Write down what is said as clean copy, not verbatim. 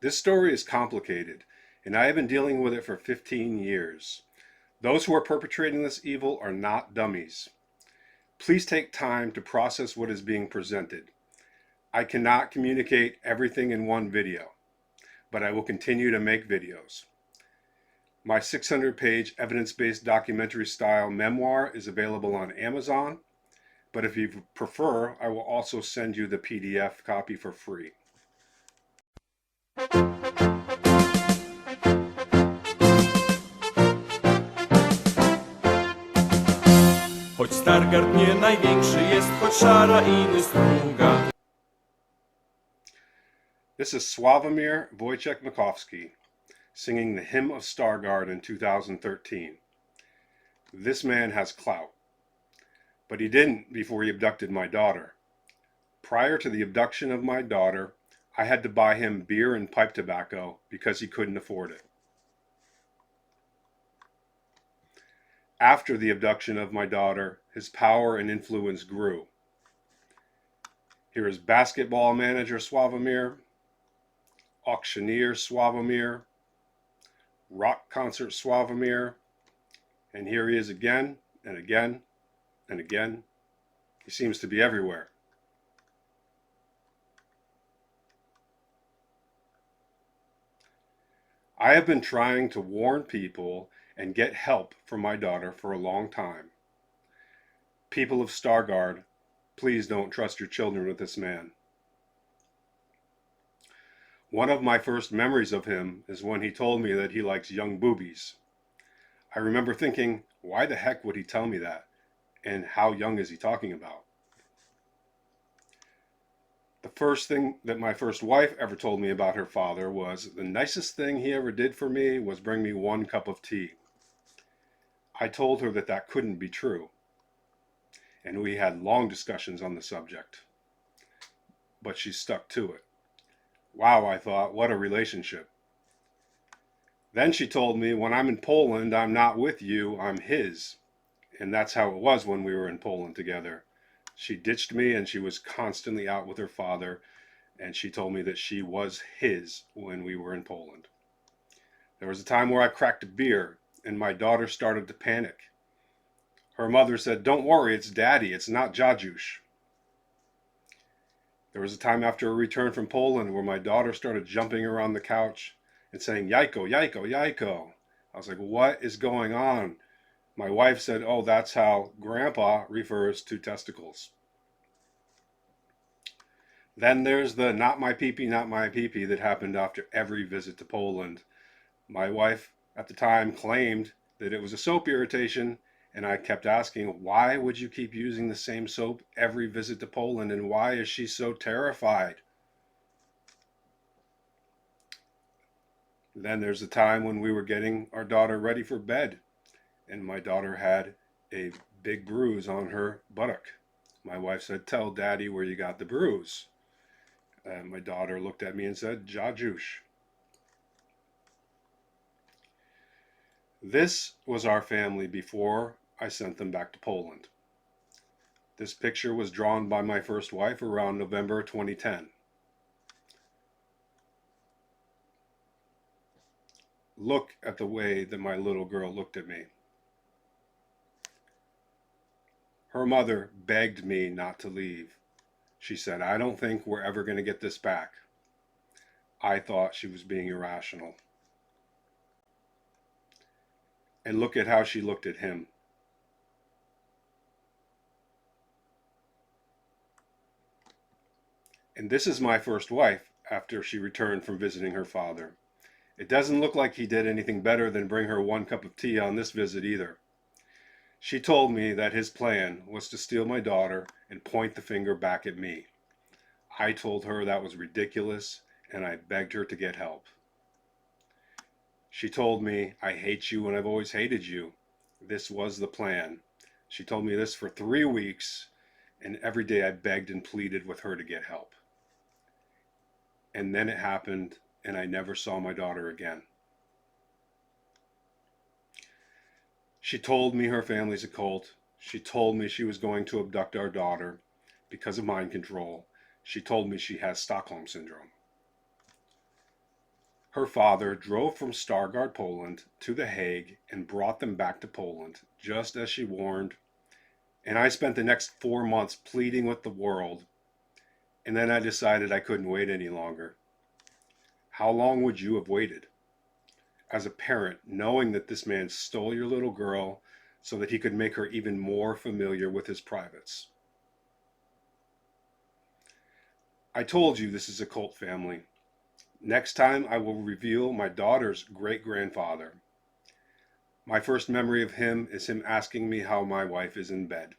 This story is complicated, and I have been dealing with it for 15 years. Those who are perpetrating this evil are not dummies. Please take time to process what is being presented. I cannot communicate everything in one video, but I will continue to make videos. My 600-page evidence-based documentary style memoir is available on Amazon, but if you prefer, I will also send you the PDF copy for free. Choć Stargard nie największy jest, choć szara i struga. This is Sławomir Wojciech Makowski singing the Hymn of Stargard in 2013. This man has clout, but he didn't before he abducted my daughter. Prior to the abduction of my daughter, I had to buy him beer and pipe tobacco because he couldn't afford it. After the abduction of my daughter, his power and influence grew. Here is basketball manager Sławomir, auctioneer Sławomir, rock concert Sławomir, and here he is again and again and again. He seems to be everywhere. I have been trying to warn people and get help for my daughter for a long time. People of Stargard, please don't trust your children with this man. One of my first memories of him is when he told me that he likes young boobies. I remember thinking, why the heck would he tell me that? And how young is he talking about? The first thing that my first wife ever told me about her father was the nicest thing he ever did for me was bring me 1 cup of tea. I told her that that couldn't be true, and we had long discussions on the subject, but she stuck to it. Wow, I thought, what a relationship. Then she told me, when I'm in Poland, I'm not with you, I'm his. And that's how it was when we were in Poland together. She ditched me and she was constantly out with her father, and she told me that she was his when we were in Poland. There was a time where I cracked a beer and my daughter started to panic. Her mother said, "Don't worry, it's Daddy, it's not Jajusz." There was a time after a return from Poland where my daughter started jumping around the couch and saying, "Yajko, Yajko, Yajko." I was like, what is going on? My wife said, oh, that's how Grandpa refers to testicles. Then there's the not my pee-pee, not my pee-pee that happened after every visit to Poland. My wife at the time claimed that it was a soap irritation, and I kept asking, why would you keep using the same soap every visit to Poland, and why is she so terrified? Then there's a time when we were getting our daughter ready for bed, and my daughter had a big bruise on her buttock. My wife said, "Tell Daddy where you got the bruise." And my daughter looked at me and said, "Jajusz." This was our family before I sent them back to Poland. This picture was drawn by my first wife around November 2010. Look at the way that my little girl looked at me. Her mother begged me not to leave. She said, "I don't think we're ever going to get this back." I thought she was being irrational. And look at how she looked at him. And this is my first wife after she returned from visiting her father. It doesn't look like he did anything better than bring her 1 cup of tea on this visit either. She told me that his plan was to steal my daughter and point the finger back at me. I told her that was ridiculous, and I begged her to get help. She told me, "I hate you and I've always hated you." This was the plan. She told me this for 3 weeks, and every day I begged and pleaded with her to get help. And then it happened, and I never saw my daughter again. She told me her family's a cult. She told me she was going to abduct our daughter because of mind control. She told me she has Stockholm Syndrome. Her father drove from Stargard, Poland to The Hague and brought them back to Poland, just as she warned. And I spent the next 4 months pleading with the world. And then I decided I couldn't wait any longer. How long would you have waited? As a parent, knowing that this man stole your little girl so that he could make her even more familiar with his privates. I told you this is a cult family. Next time I will reveal my daughter's great-grandfather. My first memory of him is him asking me how my wife is in bed.